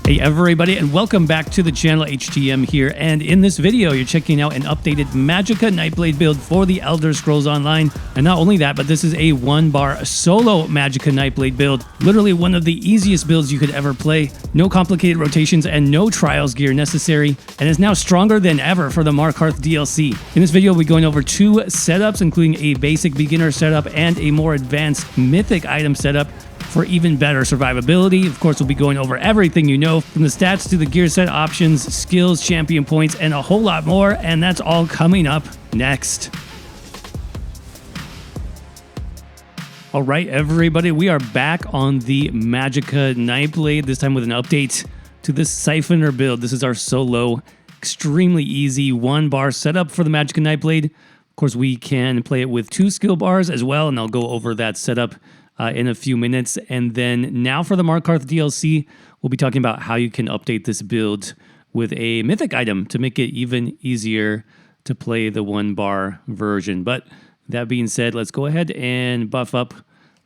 Hey everybody, and welcome back to the channel. HTM here, and in this video you're checking out an updated Magicka Nightblade build for the Elder Scrolls Online. And not only that, but this is a one-bar solo Magicka Nightblade build. Literally one of the easiest builds you could ever play. No complicated rotations and no trials gear necessary, and is now stronger than ever for the Markarth DLC. In this video we'll be going over two setups, including a basic beginner setup and a more advanced mythic item setup for even better survivability. Of course, we'll be going over everything you know, from the stats to the gear set options, skills, champion points, and a whole lot more, and that's all coming up next. All right, everybody, we are back on the Magicka Nightblade, this time with an update to this Siphoner build. This is our solo, extremely easy one-bar setup for the Magicka Nightblade. Of course, we can play it with 2 skill bars as well, and I'll go over that setup in a few minutes. And then now for the Markarth DLC, we'll be talking about how you can update this build with a mythic item to make it even easier to play the one-bar version. But that being said, let's go ahead and buff up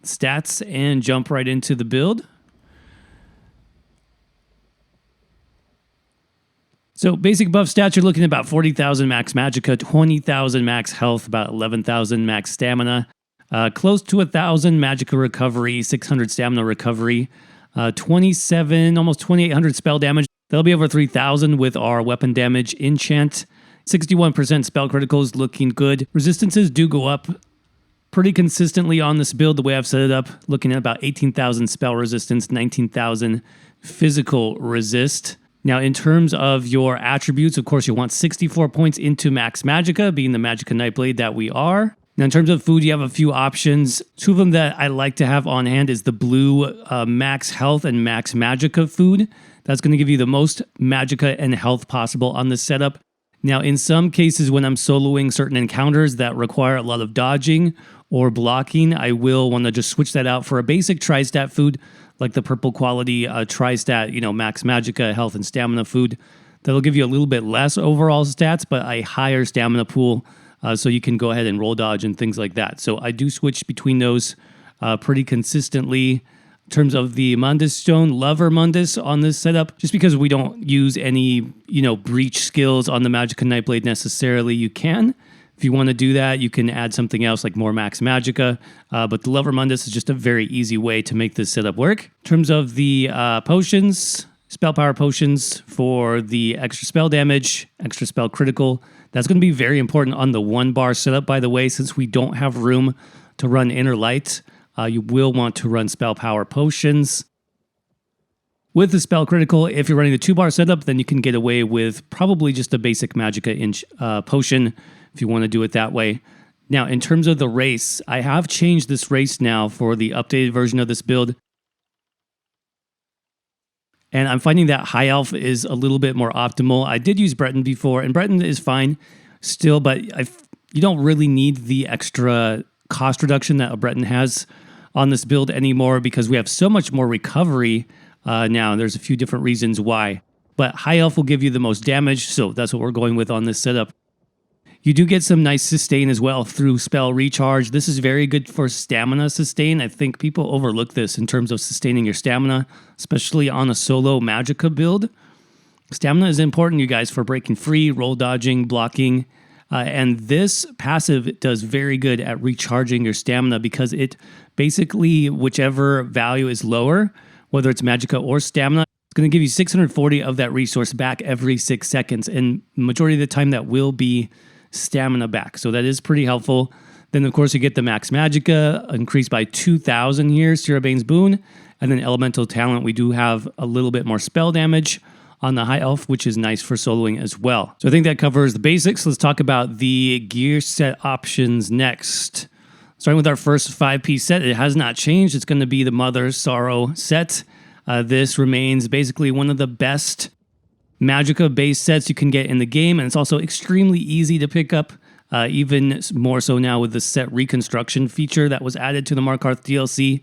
stats and jump right into the build. So basic buff stats, you're looking at about 40,000 max magicka, 20,000 max health, about 11,000 max stamina, close to 1,000 magicka recovery, 600 stamina recovery, 27, almost 2,800 spell damage. That'll be over 3,000 with our weapon damage enchant. 61% spell criticals, looking good. Resistances do go up pretty consistently on this build, the way I've set it up, looking at about 18,000 spell resistance, 19,000 physical resist. Now, in terms of your attributes, of course, you want 64 points into max magicka, being the Magicka Nightblade that we are. Now, in terms of food, you have a few options. 2 of them that I like to have on hand is the blue max health and max magicka food. That's going to give you the most magicka and health possible on this setup. Now, in some cases, when I'm soloing certain encounters that require a lot of dodging or blocking, I will want to just switch that out for a basic tri-stat food, like the purple quality tri-stat, max magicka, health, and stamina food. That'll give you a little bit less overall stats, but a higher stamina pool, so you can go ahead and roll dodge and things like that. So I do switch between those pretty consistently. In terms of the Mundus Stone, Lover Mundus on this setup, just because we don't use any, breach skills on the Magicka Nightblade necessarily, you can. If you want to do that, you can add something else like more max magicka, but the Lover Mundus is just a very easy way to make this setup work. In terms of the potions, spell power potions for the extra spell damage, extra spell critical, that's going to be very important on the one-bar setup, by the way, since we don't have room to run Inner Light. You will want to run spell power potions. With the spell critical, if you're running the 2-bar setup, then you can get away with probably just a basic magicka potion if you want to do it that way. Now, in terms of the race, I have changed this race now for the updated version of this build. And I'm finding that High Elf is a little bit more optimal. I did use Breton before, and Breton is fine still, but you don't really need the extra cost reduction that a Breton has on this build anymore, because we have so much more recovery now. There's a few different reasons why. But High Elf will give you the most damage, so that's what we're going with on this setup. You do get some nice sustain as well through spell recharge. This is very good for stamina sustain. I think people overlook this in terms of sustaining your stamina, especially on a solo magicka build. Stamina is important, you guys, for breaking free, roll dodging, blocking. And this passive does very good at recharging your stamina, because it basically, whichever value is lower, whether it's magicka or stamina, it's going to give you 640 of that resource back every 6 seconds. And majority of the time that will be stamina back. So that is pretty helpful. Then, of course, you get the max magicka increased by 2,000 here, Sirabane's Boon. And then elemental talent, we do have a little bit more spell damage on the High Elf, which is nice for soloing as well. So I think that covers the basics. Let's talk about the gear set options next. Starting with our first 5-piece set, it has not changed. It's going to be the Mother Sorrow set. This remains basically one of the best magicka-based sets you can get in the game, and it's also extremely easy to pick up, even more so now with the set reconstruction feature that was added to the Markarth DLC.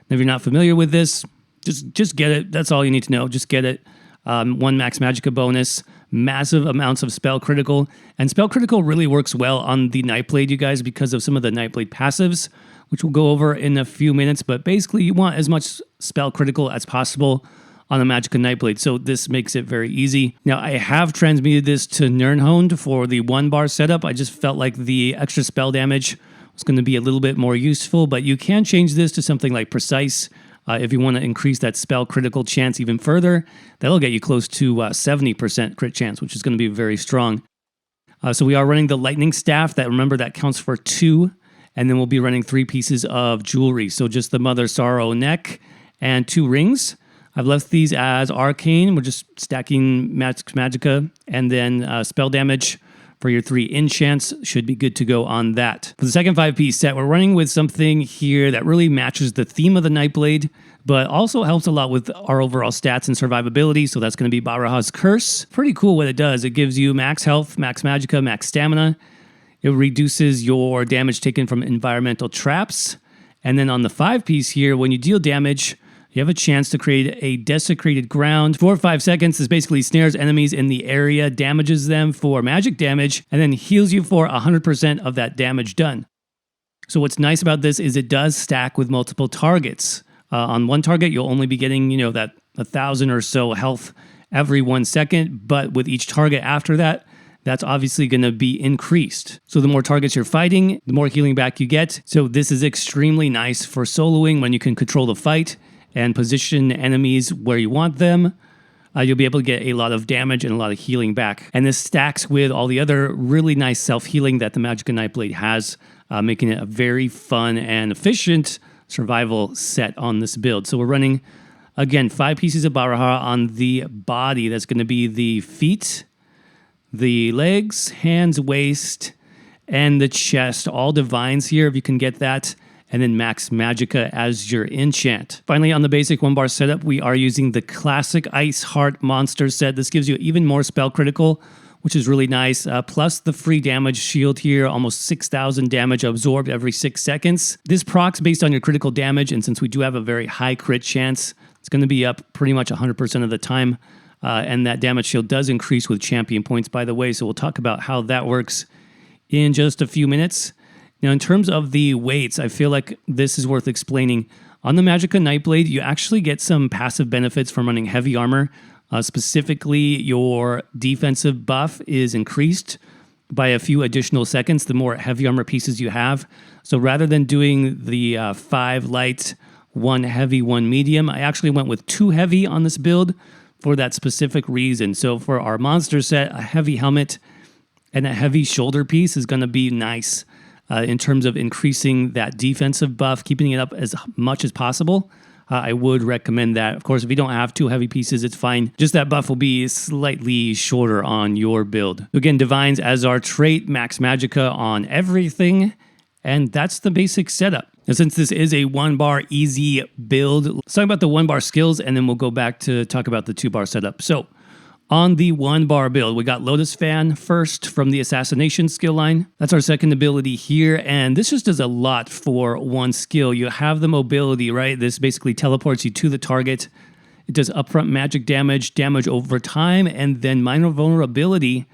Now, if you're not familiar with this, just get it. That's all you need to know. Just get it. 1 max magicka bonus, massive amounts of spell critical, and spell critical really works well on the Nightblade, you guys, because of some of the Nightblade passives, which we'll go over in a few minutes. But basically, you want as much spell critical as possible on the Magicka Nightblade, so this makes it very easy. Now, I have transmuted this to Nirnhond for the 1-bar setup. I just felt like the extra spell damage was going to be a little bit more useful, but you can change this to something like Precise if you want to increase that spell critical chance even further. That'll get you close to 70% crit chance, which is going to be very strong. So we are running the Lightning Staff. Remember, that counts for 2, and then we'll be running 3 pieces of jewelry. So just the Mother Sorrow neck and 2 rings. I've left these as arcane. We're just stacking Magicka, and then spell damage for your 3 enchants should be good to go on that. For the second 5-piece set, we're running with something here that really matches the theme of the Nightblade, but also helps a lot with our overall stats and survivability. So that's going to be Baraha's Curse. Pretty cool what it does. It gives you max health, max Magicka, max stamina. It reduces your damage taken from environmental traps. And then on the 5-piece here, when you deal damage, you have a chance to create a desecrated ground for 5 seconds. This basically snares enemies in the area, damages them for magic damage, and then heals you for 100% of that damage done. So what's nice about this is it does stack with multiple targets. On one target, you'll only be getting, that 1,000 or so health every 1 second, but with each target after that, that's obviously going to be increased. So the more targets you're fighting, the more healing back you get. So this is extremely nice for soloing when you can control the fight and position enemies where you want them. You'll be able to get a lot of damage and a lot of healing back. And this stacks with all the other really nice self-healing that the Magicka Nightblade has, making it a very fun and efficient survival set on this build. So we're running, again, 5 pieces of Baraha on the body. That's going to be the feet, the legs, hands, waist, and the chest. All divines here, if you can get that. And then max Magicka as your enchant. Finally, on the basic 1-bar setup, we are using the classic Ice Heart monster set. This gives you even more spell critical, which is really nice. Plus the free damage shield here, almost 6,000 damage absorbed every 6 seconds. This procs based on your critical damage, and since we do have a very high crit chance, it's going to be up pretty much 100% of the time. And that damage shield does increase with champion points, by the way, so we'll talk about how that works in just a few minutes. Now, in terms of the weights, I feel like this is worth explaining. On the Magicka Nightblade, you actually get some passive benefits from running heavy armor. Specifically, your defensive buff is increased by a few additional seconds the more heavy armor pieces you have. So rather than doing the 5 light, 1 heavy, 1 medium, I actually went with 2 heavy on this build for that specific reason. So for our monster set, a heavy helmet and a heavy shoulder piece is going to be nice. In terms of increasing that defensive buff, keeping it up as much as possible, I would recommend that. Of course, if you don't have 2 heavy pieces, it's fine. Just that buff will be slightly shorter on your build. Again, Divines as our trait, max Magicka on everything, and that's the basic setup. Now, since this is a 1-bar easy build, let's talk about the 1-bar skills, and then we'll go back to talk about the 2-bar setup. So, on the 1-bar build, we got Lotus Fan first from the Assassination skill line. That's our second ability here, and this just does a lot for 1 skill. You have the mobility, right? This basically teleports you to the target. It does upfront magic damage, damage over time, and then minor vulnerability,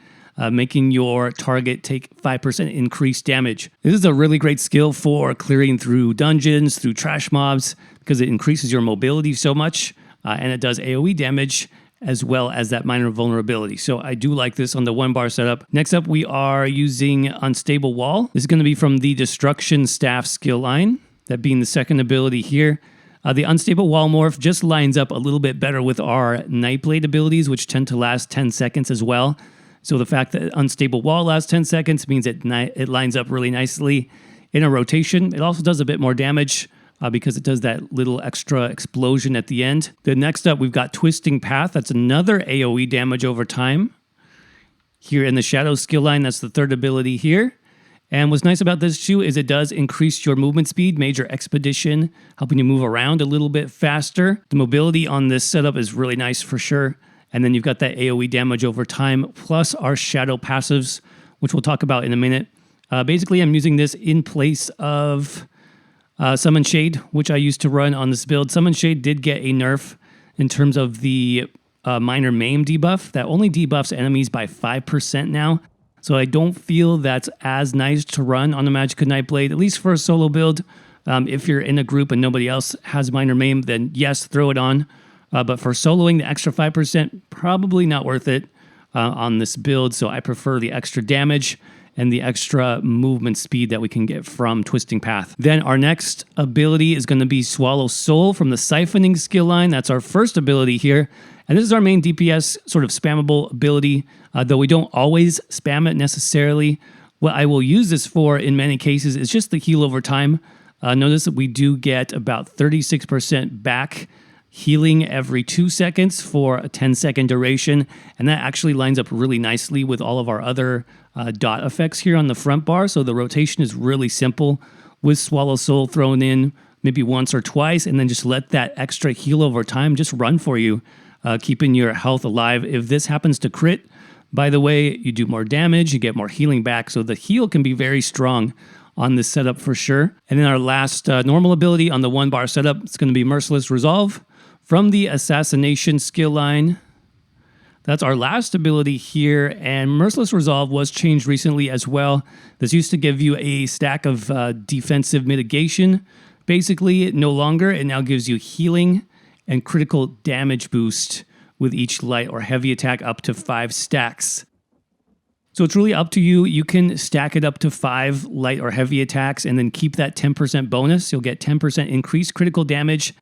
making your target take 5% increased damage. This is a really great skill for clearing through dungeons, through trash mobs, because it increases your mobility so much, and it does AoE damage, as well as that minor vulnerability. So I do like this on the 1-bar setup. Next up, we are using Unstable Wall. This is going to be from the Destruction Staff skill line, that being the second ability here. The Unstable Wall morph just lines up a little bit better with our Nightblade abilities, which tend to last 10 seconds as well. So the fact that Unstable Wall lasts 10 seconds means it lines up really nicely in a rotation. It also does a bit more damage, because it does that little extra explosion at the end. Then next up, we've got Twisting Path. That's another AoE damage over time. Here in the Shadow skill line, that's the third ability here. And what's nice about this too is it does increase your movement speed, Major Expedition, helping you move around a little bit faster. The mobility on this setup is really nice for sure. And then you've got that AoE damage over time, plus our Shadow passives, which we'll talk about in a minute. Basically, I'm using this in place of Summon Shade, which I used to run on this build. Summon Shade did get a nerf in terms of the minor maim debuff. That only debuffs enemies by 5% now. So I don't feel that's as nice to run on the Magicka Nightblade, at least for a solo build. If you're in a group and nobody else has minor maim, then yes, throw it on. But for soloing, the extra 5%, probably not worth it on this build. So I prefer the extra damage and the extra movement speed that we can get from Twisting Path. Then our next ability is going to be Swallow Soul from the Siphoning skill line. That's our first ability here. And this is our main DPS sort of spammable ability, though we don't always spam it necessarily. What I will use this for in many cases is just the heal over time. Notice that we do get about 36% back healing every 2 seconds for a 10-second duration, and that actually lines up really nicely with all of our other dot effects here on the front bar. So the rotation is really simple with Swallow Soul thrown in maybe once or twice, and then just let that extra heal over time just run for you, keeping your health alive. If this happens to crit, by the way, you do more damage, you get more healing back, so the heal can be very strong on this setup for sure. And then our last normal ability on the 1-bar setup, it's going to be Merciless Resolve from the Assassination skill line. That's our last ability here, and Merciless Resolve was changed recently as well. This used to give you a stack of defensive mitigation. Basically, no longer. It now gives you healing and critical damage boost with each light or heavy attack up to 5 stacks. So it's really up to you. You can stack it up to 5 light or heavy attacks and then keep that 10% bonus. You'll get 10% increased critical damage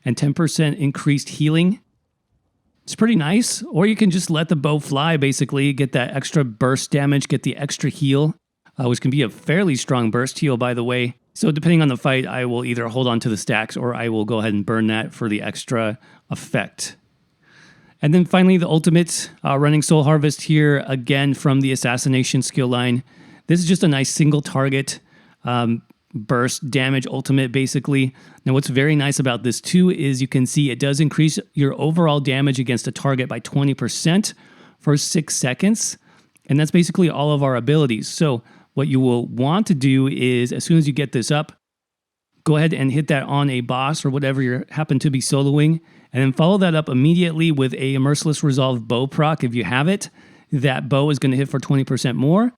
and 10% increased healing. It's pretty nice. Or you can just let the bow fly, basically, get that extra burst damage, get the extra heal, which can be a fairly strong burst heal, by the way. So depending on the fight, I will either hold on to the stacks or I will go ahead and burn that for the extra effect. And then finally, the ultimate, running Soul Harvest here, again from the Assassination skill line. This is just a nice single target burst damage ultimate, basically. Now, what's very nice about this too is you can see it does increase your overall damage against a target by 20% for 6 seconds. And that's basically all of our abilities. So what you will want to do is, as soon as you get this up, go ahead and hit that on a boss or whatever you happen to be soloing, and then follow that up immediately with a Merciless Resolve bow proc if you have it. That bow is going to hit for 20% more.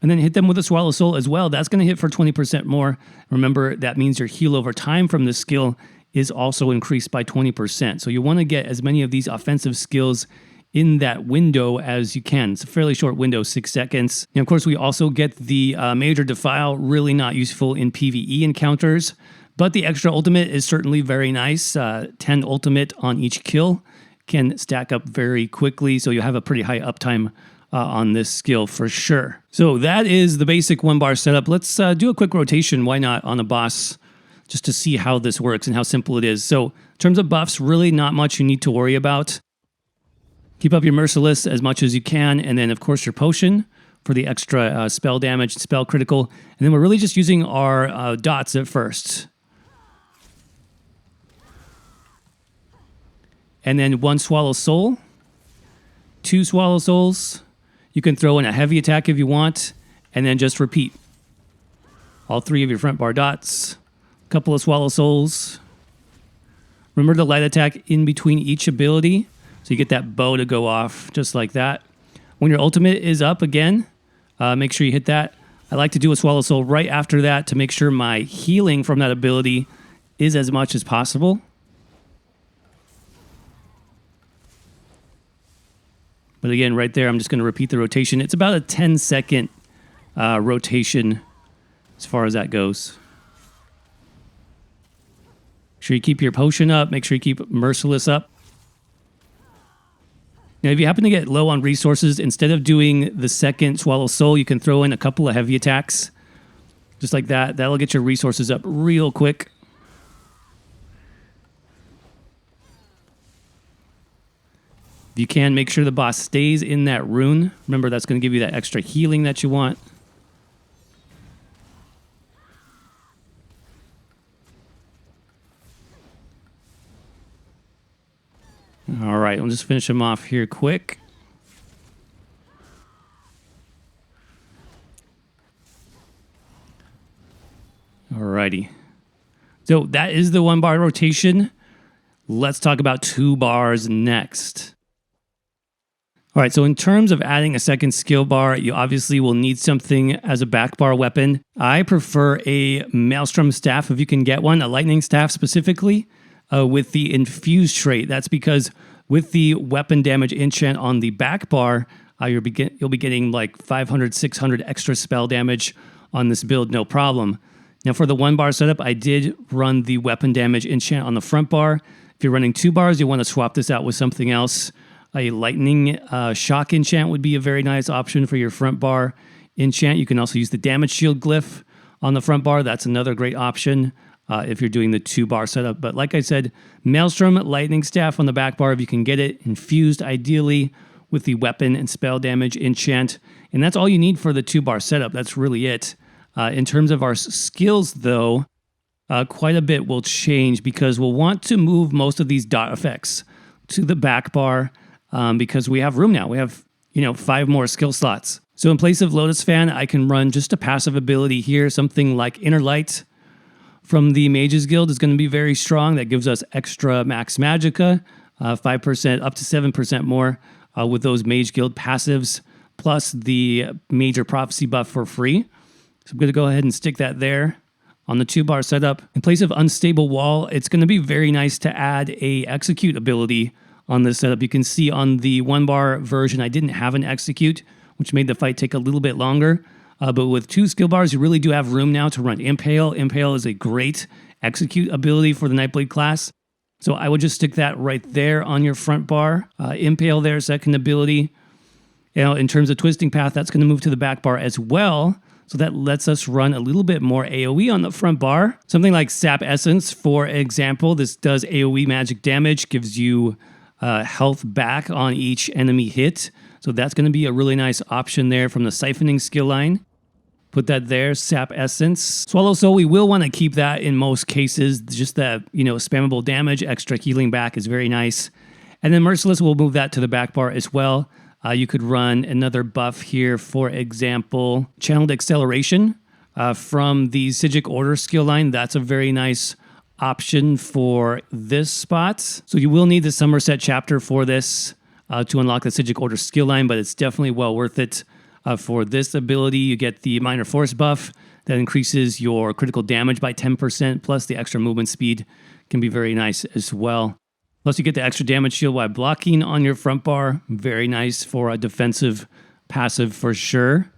And then hit them with a Swallow Soul as well. That's going to hit for 20% more. Remember, that means your heal over time from this skill is also increased by 20%. So you want to get as many of these offensive skills in that window as you can. It's a fairly short window, 6 seconds. And of course, we also get the Major Defile, really not useful in PvE encounters. But the extra ultimate is certainly very nice. 10 ultimate on each kill can stack up very quickly. So you have a pretty high uptime on this skill for sure. So that is the basic 1-bar setup. Let's do a quick rotation, why not, on a boss, just to see how this works and how simple it is. So in terms of buffs, really not much you need to worry about. Keep up your Merciless as much as you can, and then of course your potion for the extra spell damage, spell critical, and then we're really just using our dots at first. And then 1 Swallow Soul, 2 Swallow Souls. You can throw in a heavy attack if you want, and then just repeat. All 3 of your front bar dots, a couple of Swallow Souls. Remember the light attack in between each ability, so you get that bow to go off just like that. When your ultimate is up again, make sure you hit that. I like to do a Swallow Soul right after that to make sure my healing from that ability is as much as possible. But again, right there, I'm just going to repeat the rotation. It's about a 10-second rotation as far as that goes. Make sure you keep your potion up. Make sure you keep Merciless up. Now, if you happen to get low on resources, instead of doing the second Swallow Soul, you can throw in a couple of heavy attacks. Just like that. That'll get your resources up real quick. If you can, make sure the boss stays in that rune. Remember, that's going to give you that extra healing that you want. All right, we'll just finish him off here quick. All righty. So that is the 1-bar rotation. Let's talk about 2 bars next. All right, so in terms of adding a second skill bar, you obviously will need something as a back bar weapon. I prefer a Maelstrom Staff if you can get one, a lightning staff specifically. with the infused trait. That's because with the weapon damage enchant on the back bar, you'll be getting like 500, 600 extra spell damage on this build, no problem. Now for the 1 bar setup, I did run the weapon damage enchant on the front bar. If you're running 2 bars, you want to swap this out with something else. A lightning shock enchant would be a very nice option for your front bar enchant. You can also use the damage shield glyph on the front bar. That's another great option if you're doing the 2 bar setup. But like I said, Maelstrom lightning staff on the back bar, if you can get it infused ideally with the weapon and spell damage enchant. And that's all you need for the 2 bar setup. That's really it. In terms of our skills though, quite a bit will change because we'll want to move most of these dot effects to the back bar because we have room now. We have, 5 more skill slots. So in place of Lotus Fan, I can run just a passive ability here, something like Inner Light from the Mages Guild is going to be very strong. That gives us extra max Magicka, 5% up to 7% more with those Mage Guild passives, plus the Major Prophecy buff for free. So I'm going to go ahead and stick that there. On the 2 bar setup, in place of Unstable Wall, it's going to be very nice to add a Execute ability on this setup. You can see on the 1 bar version, I didn't have an Execute, which made the fight take a little bit longer. But with 2 skill bars, you really do have room now to run Impale. Impale is a great Execute ability for the Nightblade class. So I would just stick that right there on your front bar. Impale there, second ability. In terms of Twisting Path, that's going to move to the back bar as well. So that lets us run a little bit more AoE on the front bar. Something like Sap Essence, for example. This does AoE magic damage, gives you health back on each enemy hit. So that's going to be a really nice option there from the Siphoning skill line. Put that there, Sap Essence. Swallow Soul, we will want to keep that in most cases. Just that, spammable damage, extra healing back is very nice. And then Merciless, we'll move that to the back bar as well. You could run another buff here, for example, Channeled Acceleration from the Psijic Order skill line. That's a very nice option for this spot. So you will need the Somerset chapter for this to unlock the Psijic Order skill line, but it's definitely well worth it. For this ability, you get the Minor Force buff that increases your critical damage by 10%, plus the extra movement speed can be very nice as well. Plus, you get the extra damage shield while blocking on your front bar. Very nice for a defensive passive for sure.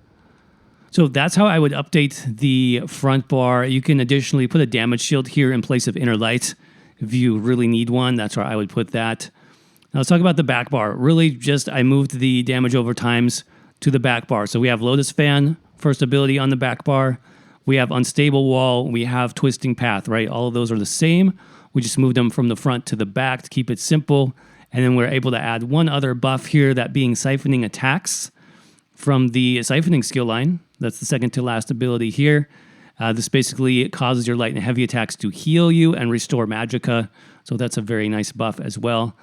So that's how I would update the front bar. You can additionally put a damage shield here in place of Inner Light. If you really need one, that's where I would put that. Now let's talk about the back bar. Really just, I moved the damage over times to the back bar. So we have Lotus Fan, first ability on the back bar. We have Unstable Wall. We have Twisting Path, right? All of those are the same. We just moved them from the front to the back to keep it simple. And then we're able to add one other buff here, that being Siphoning Attacks from the Siphoning skill line. That's the second to last ability here. This basically causes your light and heavy attacks to heal you and restore Magicka. So that's a very nice buff as well.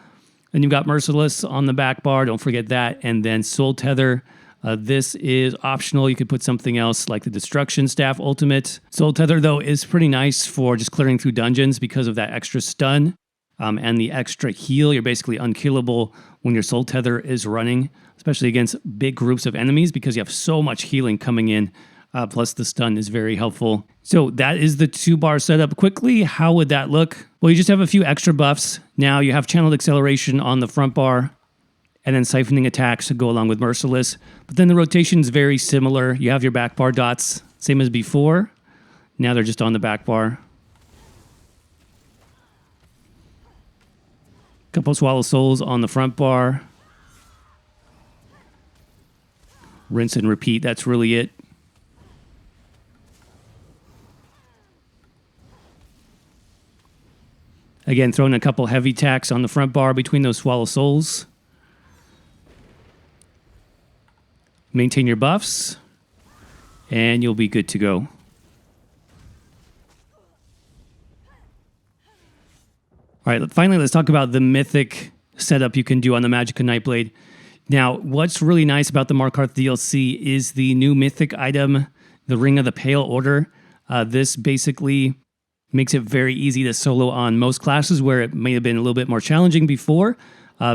And you've got Merciless on the back bar. Don't forget that. And then Soul Tether. This is optional. You could put something else like the Destruction Staff Ultimate. Soul Tether, though, is pretty nice for just clearing through dungeons because of that extra stun and the extra heal. You're basically unkillable when your Soul Tether is running, especially against big groups of enemies because you have so much healing coming in. Plus the stun is very helpful. So that is the 2-bar setup. Quickly, how would that look? Well, you just have a few extra buffs. Now you have Channeled Acceleration on the front bar, and then Siphoning Attacks to go along with Merciless. But then the rotation is very similar. You have your back bar dots, same as before. Now they're just on the back bar. Couple Swallow Souls on the front bar. Rinse and repeat, that's really it. Again, throwing a couple heavy attacks on the front bar between those Swallow Souls. Maintain your buffs, and you'll be good to go. All right, finally, let's talk about the mythic setup you can do on the Magicka Nightblade. Now, what's really nice about the Markarth DLC is the new mythic item, the Ring of the Pale Order. This basically makes it very easy to solo on most classes where it may have been a little bit more challenging before.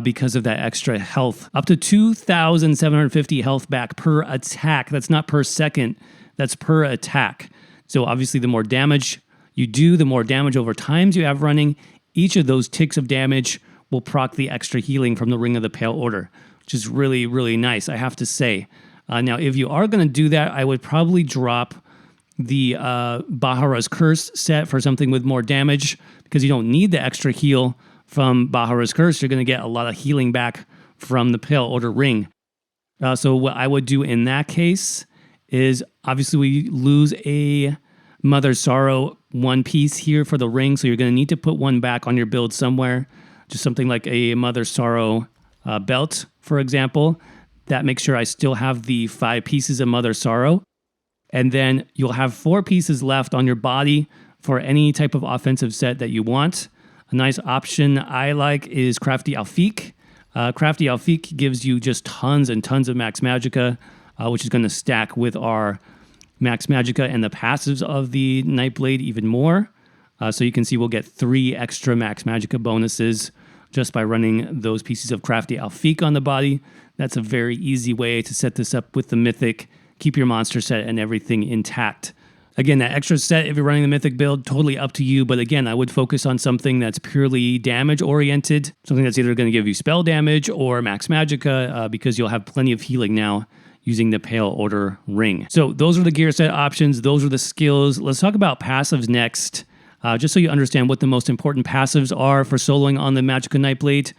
Because of that extra health. Up to 2,750 health back per attack. That's not per second, that's per attack. So obviously the more damage you do, the more damage over times you have running, each of those ticks of damage will proc the extra healing from the Ring of the Pale Order, which is really, really nice, I have to say. Now, if you are going to do that, I would probably drop the Bahara's Curse set for something with more damage, because you don't need the extra heal from Bahara's Curse. You're going to get a lot of healing back from the Pale Order Ring. So what I would do in that case is, obviously we lose a Mother Sorrow one piece here for the ring, so you're going to need to put one back on your build somewhere. Just something like a Mother Sorrow belt, for example. That makes sure I still have the 5 pieces of Mother Sorrow. And then you'll have 4 pieces left on your body for any type of offensive set that you want. A nice option I like is Crafty Alfiq. Crafty Alfiq gives you just tons and tons of Max Magicka, which is going to stack with our Max Magicka and the passives of the Nightblade even more. So you can see we'll get 3 extra Max Magicka bonuses just by running those pieces of Crafty Alfiq on the body. That's a very easy way to set this up with the Mythic, keep your monster set and everything intact. Again, that extra set, if you're running the Mythic build, totally up to you. But again, I would focus on something that's purely damage-oriented, something that's either going to give you spell damage or Max Magicka, because you'll have plenty of healing now using the Pale Order Ring. So those are the gear set options. Those are the skills. Let's talk about passives next, just so you understand what the most important passives are for soloing on the Magicka Nightblade.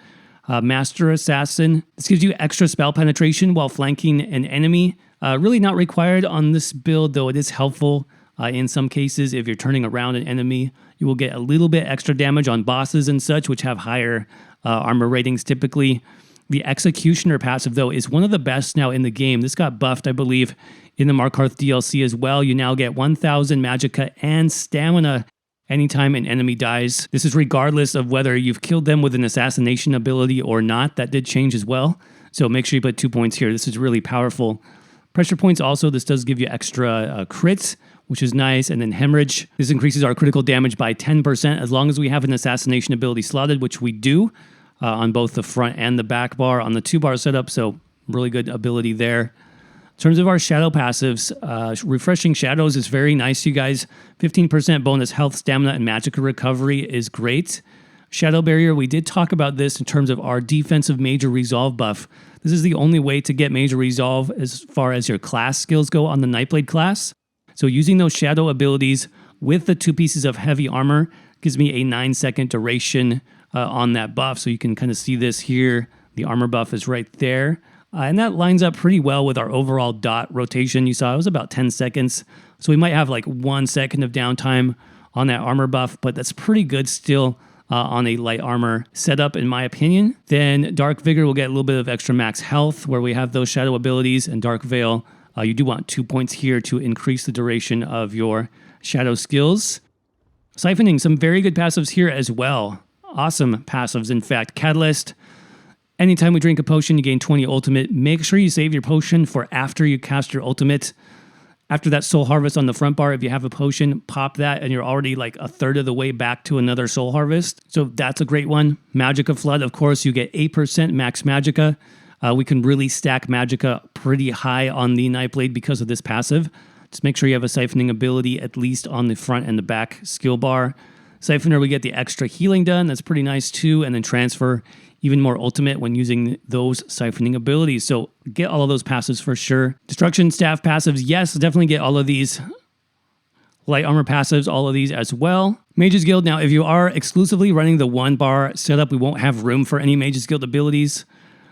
Master Assassin. This gives you extra spell penetration while flanking an enemy. Really not required on this build, though it is helpful. In some cases, if you're turning around an enemy, you will get a little bit extra damage on bosses and such, which have higher armor ratings typically. The Executioner passive, though, is one of the best now in the game. This got buffed, I believe, in the Markarth DLC as well. You now get 1,000 Magicka and Stamina anytime an enemy dies. This is regardless of whether you've killed them with an assassination ability or not. That did change as well. So make sure you put 2 points here. This is really powerful. Pressure points also, this does give you extra crits, which is nice. And then Hemorrhage. This increases our critical damage by 10% as long as we have an assassination ability slotted, which we do on both the front and the back bar on the 2-bar setup. So really good ability there. In terms of our shadow passives, Refreshing Shadows is very nice, you guys. 15% bonus health, stamina, and Magicka recovery is great. Shadow Barrier, we did talk about this in terms of our defensive Major Resolve buff. This is the only way to get Major Resolve as far as your class skills go on the Nightblade class. So using those shadow abilities with the 2 pieces of heavy armor gives me a 9-second duration on that buff. So you can kind of see this here. The armor buff is right there. And that lines up pretty well with our overall dot rotation. You saw it was about 10 seconds. So we might have like 1 second of downtime on that armor buff, but that's pretty good still on a light armor setup, in my opinion. Then Dark Vigor will get a little bit of extra max health where we have those shadow abilities, and Dark Veil, you do want 2 points here to increase the duration of your shadow skills. Siphoning, some very good passives here as well. Awesome passives, in fact. Catalyst. Anytime we drink a potion, you gain 20 ultimate. Make sure you save your potion for after you cast your ultimate. After that Soul Harvest on the front bar, if you have a potion, pop that and you're already like a third of the way back to another Soul Harvest. So that's a great one. Magicka Flood, of course, you get 8% Max Magicka. We can really stack Magicka pretty high on the Nightblade because of this passive. Just make sure you have a Siphoning ability at least on the front and the back skill bar. Siphoner, we get the extra healing done. That's pretty nice too. And then Transfer, even more ultimate when using those siphoning abilities. So get all of those passives for sure. Destruction Staff passives, yes, definitely get all of these. Light armor passives, all of these as well. Mages Guild, now if you are exclusively running the 1-bar setup, we won't have room for any Mages Guild abilities.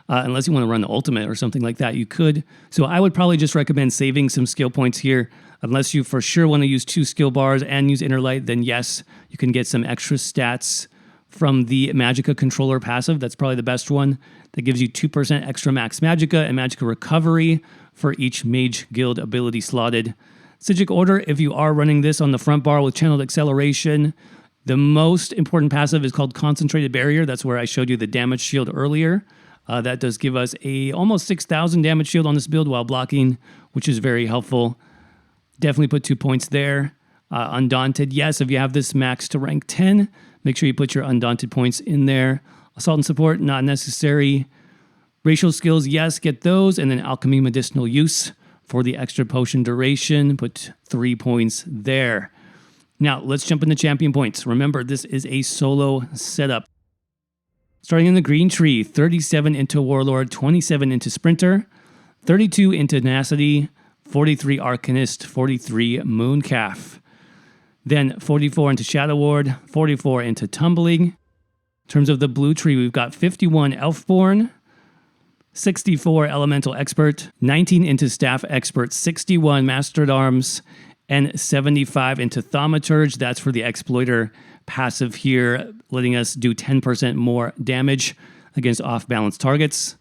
Unless you want to run the ultimate or something like that, you could. So I would probably just recommend saving some skill points here. Unless you for sure want to use 2 skill bars and use Inner Light, then yes, you can get some extra stats from the Magicka controller passive. That's probably the best one. That gives you 2% extra Max Magicka and Magicka recovery for each Mage Guild ability slotted. Psijic Order, if you are running this on the front bar with Channeled Acceleration, the most important passive is called Concentrated Barrier. That's where I showed you the damage shield earlier. That does give us a almost 6,000 damage shield on this build while blocking, which is very helpful. Definitely put 2 points there. Undaunted, yes, if you have this max to rank 10, make sure you put your Undaunted points in there. Assault and Support, not necessary. Racial Skills, yes, get those. And then Alchemy Medicinal Use for the extra potion duration. Put 3 points there. Now, let's jump into champion points. Remember, this is a solo setup. Starting in the green tree, 37 into Warlord, 27 into Sprinter, 32 into Tenacity, 43 Arcanist, 43 Mooncalf. Then 44 into Shadow Ward, 44 into Tumbling. In terms of the blue tree, we've got 51 Elfborn, 64 Elemental Expert, 19 into Staff Expert, 61 Master at Arms, and 75 into Thaumaturge. That's for the Exploiter passive here, letting us do 10% more damage against off-balance targets.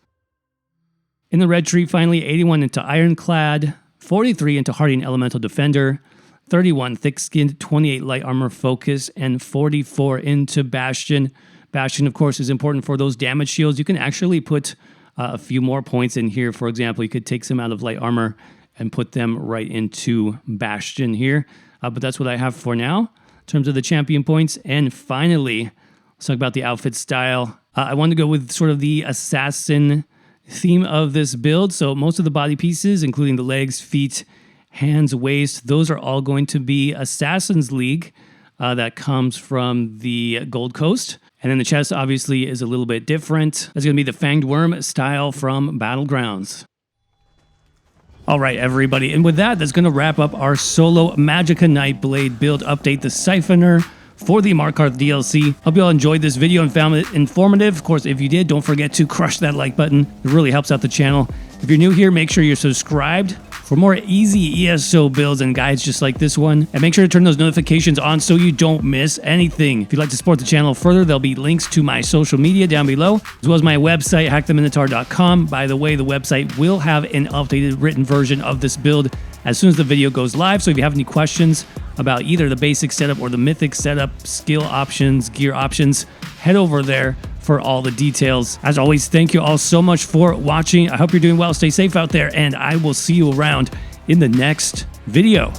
In the red tree, finally, 81 into Ironclad, 43 into Hardying Elemental Defender, 31 Thick-Skinned, 28 Light Armor Focus, and 44 into Bastion. Bastion, of course, is important for those damage shields. You can actually put a few more points in here. For example, you could take some out of Light Armor and put them right into Bastion here. But that's what I have for now in terms of the champion points. And finally, let's talk about the outfit style. I wanted to go with sort of the assassin theme of this build. So most of the body pieces, including the legs, feet, hands, waist, those are all going to be Assassin's League that comes from the Gold Coast. And then the chest obviously is a little bit different. That's going to be the Fanged Worm style from Battlegrounds. All right, everybody. And with that, that's going to wrap up our solo Magicka Nightblade build update, the Siphoner for the Markarth DLC. Hope you all enjoyed this video and found it informative. Of course, if you did, don't forget to crush that like button. It really helps out the channel. If you're new here, make sure you're subscribed for more easy ESO builds and guides just like this one. And make sure to turn those notifications on so you don't miss anything. If you'd like to support the channel further, there'll be links to my social media down below, as well as my website, hacktheminotaur.com. By the way, the website will have an updated written version of this build as soon as the video goes live. So if you have any questions about either the basic setup or the mythic setup, skill options, gear options, head over there for all the details. As always, thank you all so much for watching. I hope you're doing well. Stay safe out there, and I will see you around in the next video.